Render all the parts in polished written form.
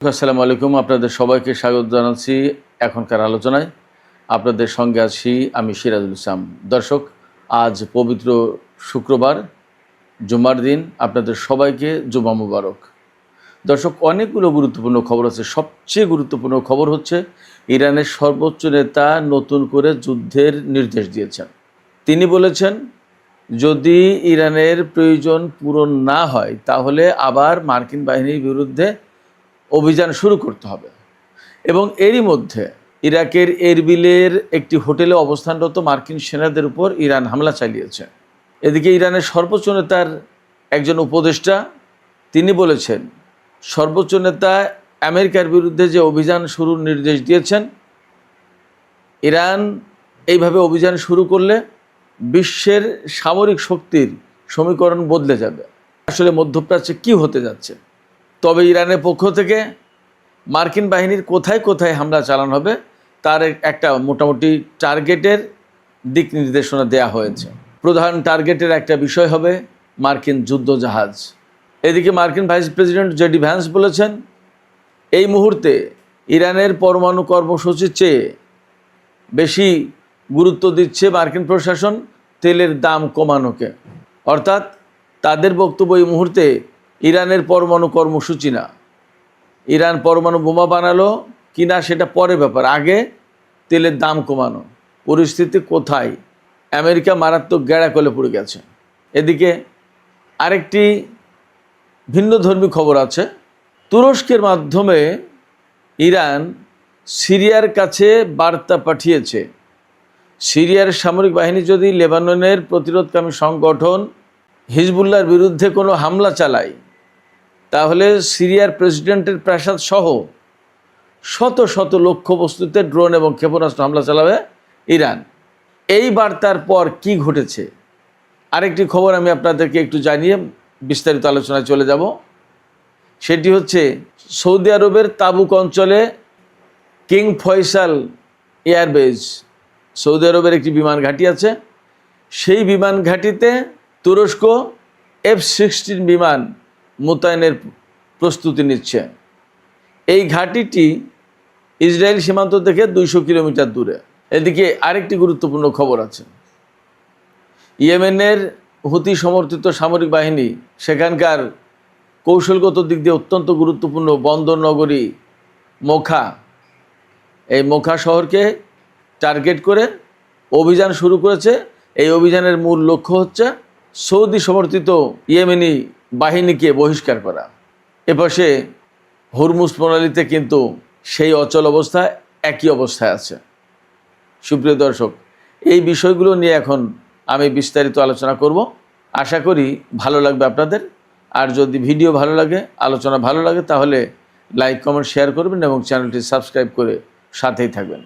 আসসালামু আলাইকুম। আপনাদের সবাইকে স্বাগত জানাচ্ছি এখনকার আলোচনায়। আপনাদের সঙ্গে আছি আমি সিরাজুল ইসলাম। দর্শক, আজ পবিত্র শুক্রবার, জুমার দিন। আপনাদের সবাইকে জুমা মুবারক। দর্শক, অনেকগুলো গুরুত্বপূর্ণ খবর আছে। সবচেয়ে গুরুত্বপূর্ণ খবর হচ্ছে ইরানের সর্বোচ্চ নেতা নতুন করে যুদ্ধের নির্দেশ দিয়েছেন। তিনি বলেছেন, যদি ইরানের প্রয়োজন পূরণ না হয় তাহলে আবার মার্কিন বাহিনীর বিরুদ্ধে অভিযান শুরু করতে হবে। এবং এরই মধ্যে ইরাকের এরবিলের একটি হোটেলে অবস্থানরত মার্কিন সেনাদের উপর ইরান হামলা চালিয়েছে। এদিকে ইরানের সর্বোচ্চ নেতার একজন উপদেষ্টা তিনি বলেছেন, সর্বোচ্চ নেতা আমেরিকার বিরুদ্ধে যে অভিযান শুরুর নির্দেশ দিয়েছেন, ইরান এইভাবে অভিযান শুরু করলে বিশ্বের সামরিক শক্তির সমীকরণ বদলে যাবে। আসলে মধ্যপ্রাচ্যে কি হতে যাচ্ছে? তবে ইরানের পক্ষ থেকে মার্কিন বাহিনীর কোথায় কোথায় হামলা চালানো হবে তার একটা মোটামুটি টার্গেটের দিক নির্দেশনা দেওয়া হয়েছে। প্রধান টার্গেটের একটা বিষয় হবে মার্কিন যুদ্ধজাহাজ। এদিকে মার্কিন ভাইস প্রেসিডেন্ট জেডি ভ্যান্স বলেছেন, এই মুহূর্তে ইরানের পরমাণু কর্মসূচির চেয়ে বেশি গুরুত্ব দিচ্ছে মার্কিন প্রশাসন তেলের দাম কমানোকে। অর্থাৎ তাদের বক্তব্য এই মুহূর্তে ইরানের পরমাণু কর্মসূচি না, ইরান পরমাণু বোমা বানালো কিনা সেটা পরে ব্যাপার, আগে তেলের দাম কমানো। পরিস্থিতি কোথায়? আমেরিকা মারাত্মক গ্যাড়াকলে পড়ে গেছে। এদিকে আরেকটি ভিন্নধর্মী খবর আছে। তুরস্কের মাধ্যমে ইরান সিরিয়ার কাছে বার্তা পাঠিয়েছে, সিরিয়ার সামরিক বাহিনী যদি লেবাননের প্রতিরোধকামী সংগঠন হিজবুল্লাহর বিরুদ্ধে কোনো হামলা চালায় তাহলে সিরিয়ার প্রেসিডেন্টের প্রাসাদ সহ শত শত লক্ষ্যবস্তুতে ড্রোন এবং ক্ষেপণাস্ত্র হামলা চালাবে ইরান। এই বার্তার পর কি ঘটেছে আরেকটি খবর আমি আপনাদেরকে একটু জানিয়ে বিস্তারিত আলোচনায় চলে যাব। সেটি হচ্ছে সৌদি আরবের তাবুক অঞ্চলে কিং ফয়সাল এয়ারবেজ, সৌদি আরবের একটি বিমান ঘাঁটি আছে। সেই বিমান ঘাঁটিতে তুরস্ক F-16 বিমান মোতায়েনের প্রস্তুতি নিচ্ছে। এই ঘাঁটিটি ইসরায়েল সীমান্ত থেকে 200 কিলোমিটার দূরে। এদিকে আরেকটি গুরুত্বপূর্ণ খবর আছে। ইয়েমেনের হুতি সমর্থিত সামরিক বাহিনী সেখানকার কৌশলগত দিক দিয়ে অত্যন্ত গুরুত্বপূর্ণ বন্দর নগরী মোখা, এই মোখা শহরকে টার্গেট করে অভিযান শুরু করেছে। এই অভিযানের মূল লক্ষ্য হচ্ছে সৌদি সমর্থিত ইয়েমেনি বাহিনীকে বহিষ্কার করা। এপাশে হরমুজ প্রণালীতে কিন্তু সেই অচল অবস্থা একই অবস্থায় আছে। সুপ্রিয় দর্শক, এই বিষয়গুলো নিয়ে এখন আমি বিস্তারিত আলোচনা করব। আশা করি ভালো লাগবে আপনাদের। আর যদি ভিডিও ভালো লাগে, আলোচনা ভালো লাগে, তাহলে লাইক কমেন্ট শেয়ার করবেন এবং চ্যানেলটি সাবস্ক্রাইব করে সাথেই থাকবেন।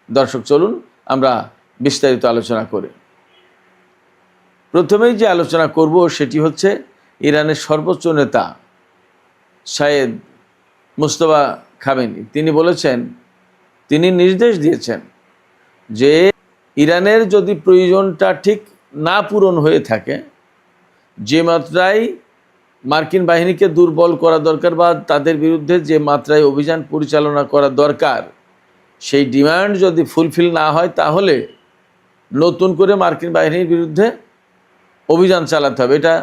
দর্শক, চলুন আমরা বিস্তারিত আলোচনা করি। প্রথমেই যে আলোচনা করব সেটি হচ্ছে ইরানের সর্বোচ্চ নেতা সাইয়েদ মুজতবা খামেনি। তিনি বলেছেন, তিনি নির্দেশ দিয়েছেন যে ইরানের যদি প্রয়োজনটা ঠিক না পূরণ হয়ে থাকে, যে মাত্রায় মার্কিন বাহিনীকে দুর্বল করা দরকার বা তাদের বিরুদ্ধে যে মাত্রায় অভিযান পরিচালনা করা দরকার, সেই ডিমান্ড যদি ফুলফিল না হয় তাহলে নতুন করে মার্কিন বাহিনীর বিরুদ্ধে অভিযান চালাতে হবে। এটা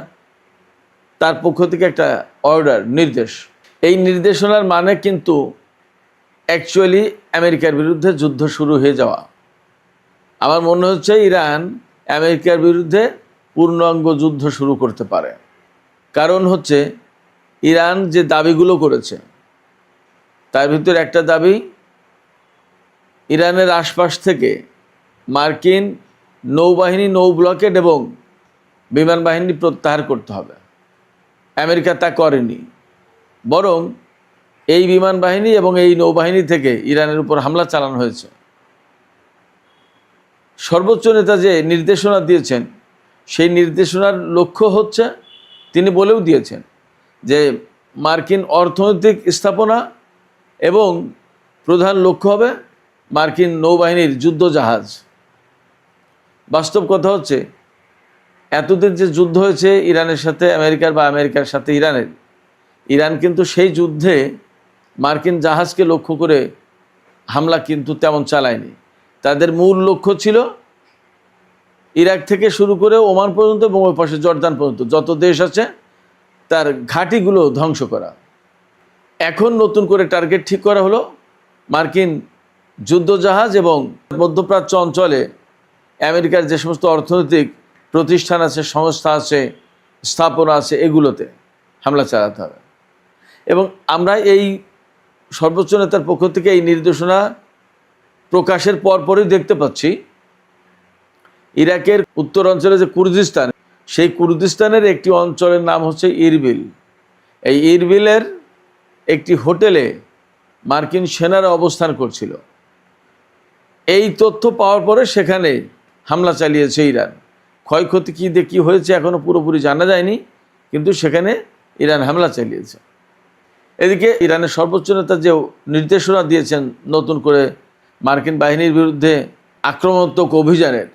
তার পক্ষ থেকে একটা অর্ডার, নির্দেশ। এই নির্দেশনার মানে কিন্তু অ্যাকচুয়ালি আমেরিকার বিরুদ্ধে যুদ্ধ শুরু হয়ে যাওয়া। আমার মনে হচ্ছে ইরান আমেরিকার বিরুদ্ধে পূর্ণাঙ্গ যুদ্ধ শুরু করতে পারে। কারণ হচ্ছে ইরান যে দাবিগুলো করেছে তার ভিতরে একটা দাবি, ইরানের আশপাশ থেকে মার্কিন নৌবাহিনী, নৌ ব্লকেড এবং বিমান বাহিনী প্রত্যাহার করতে হবে। আমেরিকা তা করেনি, বরং এই বিমান বাহিনী এবং এই নৌবাহিনী থেকে ইরানের উপর হামলা চালানো হয়েছে। সর্বোচ্চ নেতা যে নির্দেশনা দিয়েছেন সেই নির্দেশনার লক্ষ্য হচ্ছে, তিনি বলেও দিয়েছেন যে মার্কিন অর্থনৈতিক স্থাপনা এবং প্রধান লক্ষ্য হবে মার্কিন নৌবাহিনীর যুদ্ধজাহাজ। বাস্তব কথা হচ্ছে, এতদিন যে যুদ্ধ হয়েছে ইরানের সাথে আমেরিকার বা আমেরিকার সাথে ইরানের, ইরান কিন্তু সেই যুদ্ধে মার্কিন জাহাজকে লক্ষ্য করে হামলা কিন্তু তেমন চালায়নি। তাদের মূল লক্ষ্য ছিল ইরাক থেকে শুরু করে ওমান পর্যন্ত এবং ওই পাশে জর্দান পর্যন্ত যত দেশ আছে তার ঘাঁটিগুলো ধ্বংস করা। এখন নতুন করে টার্গেট ঠিক করা হলো মার্কিন যুদ্ধজাহাজ এবং মধ্যপ্রাচ্য অঞ্চলে আমেরিকার যে সমস্ত অর্থনৈতিক প্রতিষ্ঠান আছে, সংস্থা আছে, স্থাপনা আছে, এগুলোতে হামলা চালাতে হবে। এবং আমরা এই সর্বোচ্চ নেতার পক্ষ থেকে এই নির্দেশনা প্রকাশের পরপরই দেখতে পাচ্ছি ইরাকের উত্তর অঞ্চলে যে কুর্দিস্তান, সেই কুর্দিস্তানের একটি অঞ্চলের নাম হচ্ছে ইরবিল। এই ইরবিলের একটি হোটেলে মার্কিন সেনারা অবস্থান করছিল। এই তথ্য পাওয়ার পরে সেখানে হামলা চালিয়েছে ইরান। ক্ষয়ক্ষতি কী হয়েছে এখনও পুরোপুরি জানা যায়নি, কিন্তু সেখানে ইরান হামলা চালিয়েছে। এদিকে ইরানের সর্বোচ্চ নেতা যে নির্দেশনা দিয়েছেন নতুন করে মার্কিন বাহিনীর বিরুদ্ধে আক্রমণাত্মক অভিযানের,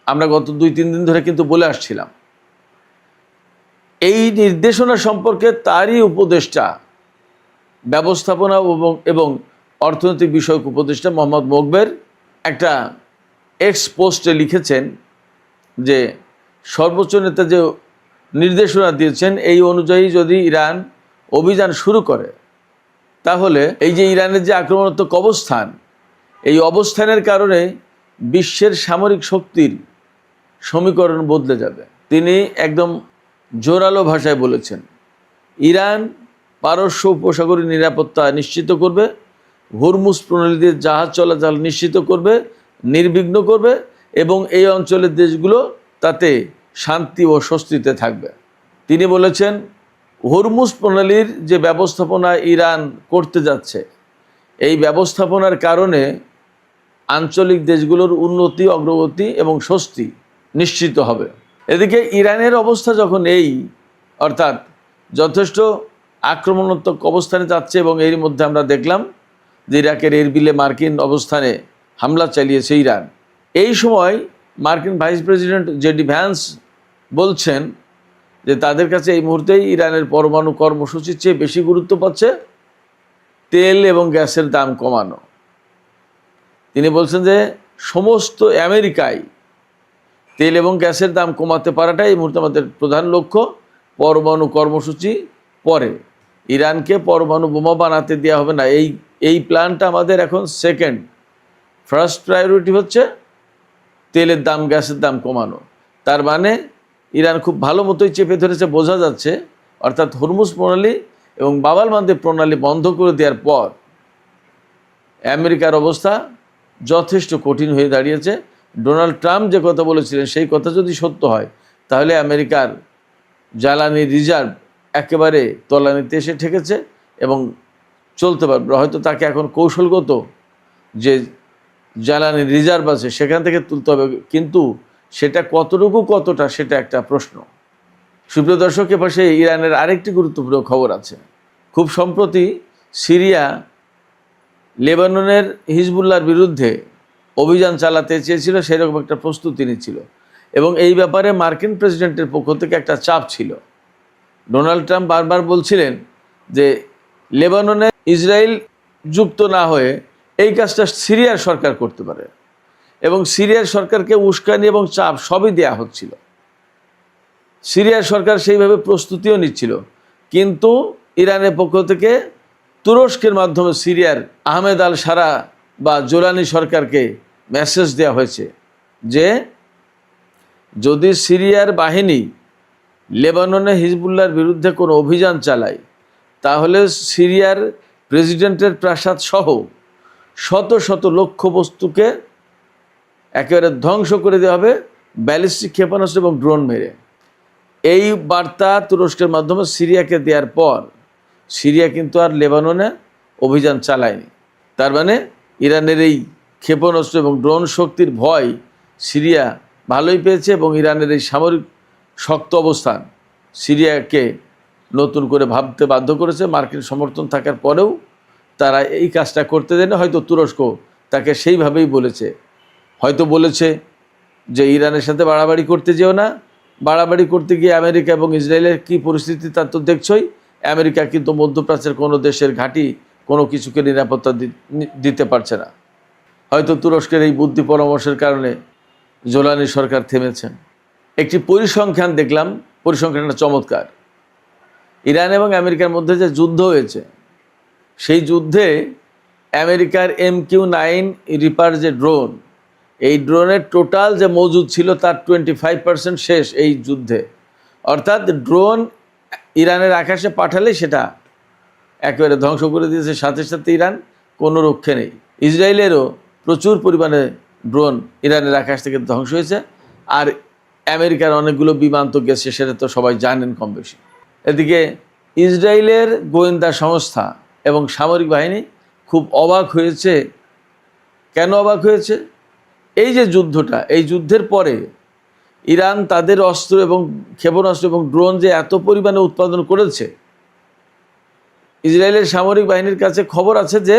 আমরা গত 2-3 দিন ধরে কিন্তু বলে আসছিলাম। এই নির্দেশনা সম্পর্কে তারই উপদেষ্টা, ব্যবস্থাপনা এবং অর্থনৈতিক বিষয়ক উপদেষ্টা মোহাম্মদ মোকবের একটা এক্স পোস্টে লিখেছেন যে সর্বোচ্চ নেতা যে নির্দেশনা দিয়েছেন এই অনুযায়ী যদি ইরান অভিযান শুরু করে, তাহলে এই যে ইরানের যে আক্রমণাত্মক অবস্থান, এই অবস্থানের কারণে বিশ্বের সামরিক শক্তির সমীকরণ বদলে যাবে। তিনি একদম জোরালো ভাষায় বলেছেন, ইরান পারস্য উপসাগরীয় নিরাপত্তা নিশ্চিত করবে, হরমুজ প্রণালী দিয়ে জাহাজ চলাচল নিশ্চিত করবে, নির্বিঘ্ন করবে এবং এই অঞ্চলের দেশগুলো তাতে শান্তি ও স্বস্তিতে থাকবে। তিনি বলেছেন হরমুজ প্রণালীর যে ব্যবস্থাপনা ইরান করতে যাচ্ছে, এই ব্যবস্থাপনার কারণে আঞ্চলিক দেশগুলোর উন্নতি, অগ্রগতি এবং স্বস্তি নিশ্চিত হবে। এদিকে ইরানের অবস্থা যখন এই, অর্থাৎ যথেষ্ট আক্রমণাত্মক অবস্থানে যাচ্ছে এবং এর মধ্যে আমরা দেখলাম যে ইরাকের এরবিলে মার্কিন অবস্থানে হামলা চালিয়েছে ইরান। এই সময় মার্কিন ভাইস প্রেসিডেন্ট জেডি ভ্যান্স বলছেন যে তাদের কাছে এই মুহূর্তেই ইরানের পরমাণু কর্মসূচির চেয়ে বেশি গুরুত্ব পাচ্ছে তেল এবং গ্যাসের দাম কমানো। তিনি বলছেন যে সমস্ত আমেরিকায় তেল এবং গ্যাসের দাম কমাতে পারাটাই এই মুহূর্তে আমাদের প্রধান লক্ষ্য। পরমাণু কর্মসূচি পরে, ইরানকে পরমাণু বোমা বানাতে দেওয়া হবে না, এই প্ল্যানটা আমাদের এখন সেকেন্ড। ফার্স্ট প্রায়োরিটি হচ্ছে তেলের দাম, গ্যাসের দাম কমানো। তার মানে ইরান খুব ভালো মতোই চেপে ধরেছে বোঝা যাচ্ছে। অর্থাৎ হরমুজ প্রণালী এবং বাবাল মান্দেব প্রণালী বন্ধ করে দেওয়ার পর আমেরিকার অবস্থা যথেষ্ট কঠিন হয়ে দাঁড়িয়েছে। ডোনাল্ড ট্রাম্প যে কথা বলেছিলেন সেই কথা যদি সত্য হয়, তাহলে আমেরিকার জ্বালানি রিজার্ভ একেবারে তলানিতে এসে ঠেকেছে এবং চলতে পারবে। হয়তো তাকে এখন কৌশলগত যে জ্বালানি রিজার্ভ আছে সেখান থেকে তুলতে হবে, কিন্তু সেটা কতটা সেটা একটা প্রশ্ন। সুপ্রিয় দর্শক, এপাশে ইরানের আরেকটি গুরুত্বপূর্ণ খবর আছে। খুব সম্প্রতি সিরিয়া লেবাননের হিজবুল্লাহর বিরুদ্ধে অভিযান চালাতে চেয়েছিল, সেরকম একটা প্রস্তুতি নিচ্ছিল এবং এই ব্যাপারে মার্কিন প্রেসিডেন্টের পক্ষ থেকে একটা চাপ ছিল। ডোনাল্ড ট্রাম্প বারবার বলছিলেন যে লেবাননে ইসরায়েল যুক্ত না হয়ে এই কাজটা সিরিয়ার সরকার করতে পারে এবং সিরিয়ার সরকারকে উস্কানি এবং চাপ সবই দেয়া হচ্ছিল। সিরিয়ার সরকার সেইভাবে প্রস্তুতিও নিচ্ছিল, কিন্তু ইরানের পক্ষ থেকে তুরস্কের মাধ্যমে সিরিয়ার আহমেদ আল সারা বা জোলানি সরকারকে মেসেজ দেওয়া হয়েছে যে যদি সিরিয়ার বাহিনী লেবাননে হিজবুল্লাহর বিরুদ্ধে কোনো অভিযান চালায়, তাহলে সিরিয়ার প্রেসিডেন্টের প্রাসাদ সহ শত শত লক্ষ্যবস্তুকে একেবারে ধ্বংস করে দেওয়া হবে ব্যালিস্টিক ক্ষেপণাস্ত্র এবং ড্রোন মেরে। এই বার্তা তুরস্কের মাধ্যমে সিরিয়াকে দেওয়ার পর সিরিয়া কিন্তু আর লেবাননে অভিযান চালায়নি। তার মানে ইরানের এই ক্ষেপণাস্ত্র এবং ড্রোন শক্তির ভয় সিরিয়া ভালোই পেয়েছে এবং ইরানের এই সামরিক শক্ত অবস্থান সিরিয়াকে নতুন করে ভাবতে বাধ্য করেছে। মার্কিন সমর্থন থাকার পরেও তারা এই কাজটা করতে দেয়নি। হয়তো তুরস্ক তাকে সেইভাবেই বলেছে, হয়তো বলেছে যে ইরানের সাথে বাড়াবাড়ি করতে যেও না, বাড়াবাড়ি করতে গিয়ে আমেরিকা এবং ইসরায়েলের কী পরিস্থিতি তা তো দেখছই। আমেরিকা কিন্তু মধ্যপ্রাচ্যের কোনো দেশের ঘাঁটি কোনো কিছুকে নিরাপত্তা দিতে পারছে না। হয়তো তুরস্কের এই বুদ্ধি পরামর্শের কারণে জোলানি সরকার থেমেছেন। একটি পরিসংখ্যান দেখলাম, পরিসংখ্যানটা চমৎকার। ইরান এবং আমেরিকার মধ্যে যে যুদ্ধ হয়েছে, সেই যুদ্ধে আমেরিকার MQ-9 রিপার যে ড্রোন, এই ড্রোনের টোটাল যে মজুদ ছিল তার 25% শেষ এই যুদ্ধে। অর্থাৎ ড্রোন ইরানের আকাশে পাঠালে সেটা একেবারে ধ্বংস করে দিয়েছে, সাথে সাথে ইরান কোনো রক্ষে নেই। ইসরায়েলেরও প্রচুর পরিমাণে ড্রোন ইরানের আকাশ থেকে ধ্বংস হয়েছে, আর আমেরিকার অনেকগুলো বিমান তো গেছে, সেটা তো সবাই জানেন কম বেশি। এদিকে ইসরায়েলের গোয়েন্দা সংস্থা এবং সামরিক বাহিনী খুব অবাক হয়েছে। কেন অবাক হয়েছে? এই যে যুদ্ধটা, এই যুদ্ধের পরে ইরান তাদের অস্ত্র এবং ক্ষেপণাস্ত্র এবং ড্রোন যে এত পরিমাণে উৎপাদন করেছে, ইসরায়েলের সামরিক বাহিনীর কাছে খবর আছে যে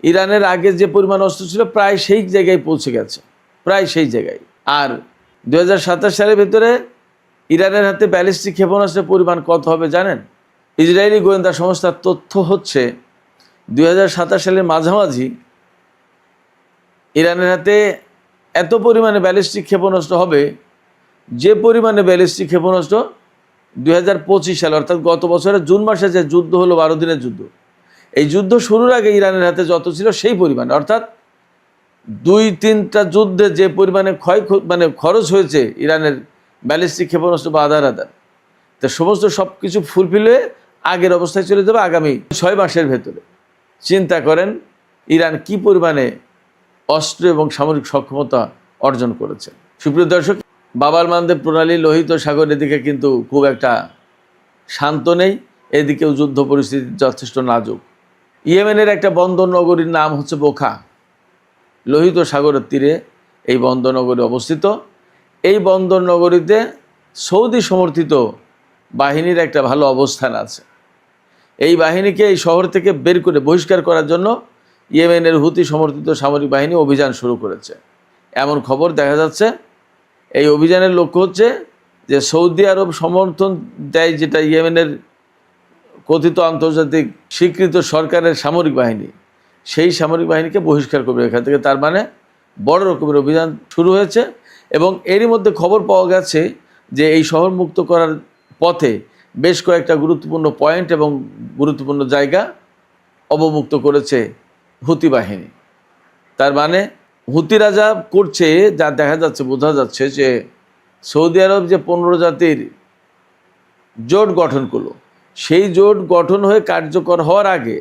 ইরানের আগে যে পরিমাণ অস্ত্র ছিল প্রায় সেই জায়গায় পৌঁছে গেছে, প্রায় সেই জায়গায়। আর 2027 সালের ভেতরে ইরানের হাতে ব্যালিস্টিক ক্ষেপণাস্ত্রের পরিমাণ কত হবে জানেন? ইসরায়েলি গোয়েন্দা সংস্থার তথ্য হচ্ছে 2027 সালের মাঝামাঝি ইরানের হাতে এত পরিমাণে ব্যালিস্টিক ক্ষেপণাস্ত্র হবে, যে পরিমাণে ব্যালিস্টিক ক্ষেপণাস্ত্র 2025 সালে অর্থাৎ গত বছরের জুন মাসে যে যুদ্ধ হলো, 12 দিনের যুদ্ধ, এই যুদ্ধ শুরুর আগে ইরানের হাতে যত ছিল সেই পরিমাণে, অর্থাৎ 2-3টা যুদ্ধে যে পরিমাণে খরচ হয়েছে ইরানের ব্যালিস্টিক ক্ষেপণাস্ত্র বা আধার তো সমস্ত সব কিছু ফুলফিল হয়ে আগের অবস্থায় চলে যাবে আগামী 6 মাসের ভেতরে। চিন্তা করেন ইরান কি পরিমাণে অস্ত্র এবং সামরিক সক্ষমতা অর্জন করেছে। সুপ্রিয় দর্শক, বাবার মানদেব প্রণালী লোহিত সাগরের দিকে কিন্তু খুব একটা শান্ত নেই, এদিকেও যুদ্ধ পরিস্থিতি যথেষ্ট নাজুক। ইয়েমেনের একটা বন্দর নগরীর নাম হচ্ছে বোখা, লোহিত সাগরের তীরে এই বন্দর নগরী অবস্থিত। এই বন্দর নগরীতে সৌদি সমর্থিত বাহিনীর একটা ভালো অবস্থান আছে। এই বাহিনীকে এই শহর থেকে বের করে বহিষ্কার করার জন্য ইয়েমেনের হুতি সমর্থিত সামরিক বাহিনী অভিযান শুরু করেছে, এমন খবর দেখা যাচ্ছে। এই অভিযানের লক্ষ্য হচ্ছে যে সৌদি আরব সমর্থন দেয় যেটা ইয়েমেনের কথিত আন্তর্জাতিক স্বীকৃত সরকারের সামরিক বাহিনী, সেই সামরিক বাহিনীকে বহিষ্কার করবে এখান থেকে। তার মানে বড় রকমের অভিযান শুরু হয়েছে এবং এরই মধ্যে খবর পাওয়া গেছে যে এই শহর মুক্ত করার পথে বেশ কয়েকটা গুরুত্বপূর্ণ পয়েন্ট এবং গুরুত্বপূর্ণ জায়গা অবমুক্ত করেছে হুতি বাহিনী। তার মানে হুতিরা যা করছে, যা দেখা যাচ্ছে, বোঝা যাচ্ছে যে সৌদি আরব যে 15 জাতির জোট গঠন করলো, সেই জোট গঠন হয়ে কার্যকর হওয়ার আগে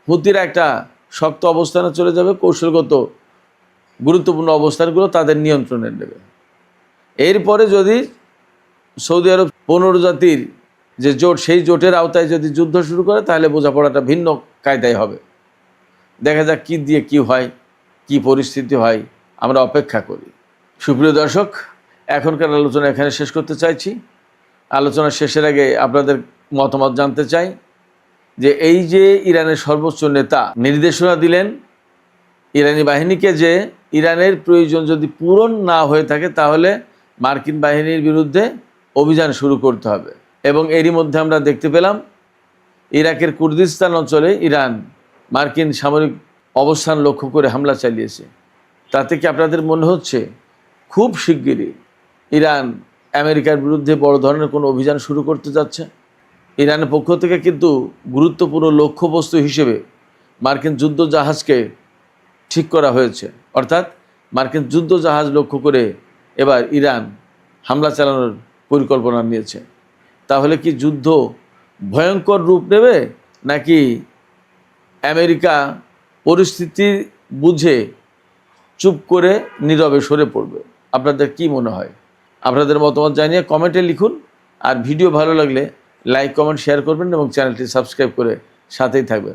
হুতিরা একটা শক্ত অবস্থানে চলে যাবে, কৌশলগত গুরুত্বপূর্ণ অবস্থানগুলো তাদের নিয়ন্ত্রণে নেবে। এরপরে যদি সৌদি আরব 15 জাতির যে জোট, সেই জোটের আওতায় যদি যুদ্ধ শুরু করে, তাহলে বোঝাপড়াটা ভিন্ন কায়দায় হবে। দেখা যাক কী দিয়ে কী হয়, কি পরিস্থিতি হয়, আমরা অপেক্ষা করি। সুপ্রিয় দর্শক, এখনকার আলোচনা এখানে শেষ করতে চাইছি। আলোচনা শেষের আগে আপনাদের মতামত জানতে চাই যে এই যে ইরানের সর্বোচ্চ নেতা নির্দেশনা দিলেন ইরানি বাহিনীকে যে ইরানের প্রয়োজন যদি পূরণ না হয়ে থাকে তাহলে মার্কিন বাহিনীর বিরুদ্ধে অভিযান শুরু করতে হবে, এবং এরই মধ্যে আমরা দেখতে পেলাম ইরাকের কুর্দিস্তান অঞ্চলে ইরান মার্কিন সামরিক অবস্থান লক্ষ্য করে হামলা চালিয়েছে। তাতে কি আপনাদের মনে হচ্ছে খুব শিগগিরই ইরান আমেরিকার বিরুদ্ধে বড় ধরনের কোনো অভিযান শুরু করতে যাচ্ছে? ইরানের পক্ষ থেকে কিন্তু গুরুত্বপূর্ণ লক্ষ্যবস্তু হিসেবে মার্কিন যুদ্ধ জাহাজকে ঠিক করা হয়েছে, অর্থাৎ মার্কিন যুদ্ধ জাহাজ লক্ষ্য করে এবার ইরান হামলা চালানোর পরিকল্পনা নিয়েছে। তাহলে কি যুদ্ধ ভয়ঙ্কর রূপ নেবে, নাকি আমেরিকা পরিস্থিতি বুঝে চুপ করে নীরবে সরে পড়বে? আপনাদের কি মনে হয়? আপনাদের মতামত জানিয়ে কমেন্টে লিখুন, আর ভিডিও ভালো লাগলে লাইক, কমেন্ট, শেয়ার করবেন এবং চ্যানেলটি সাবস্ক্রাইব করে সাথেই থাকবেন।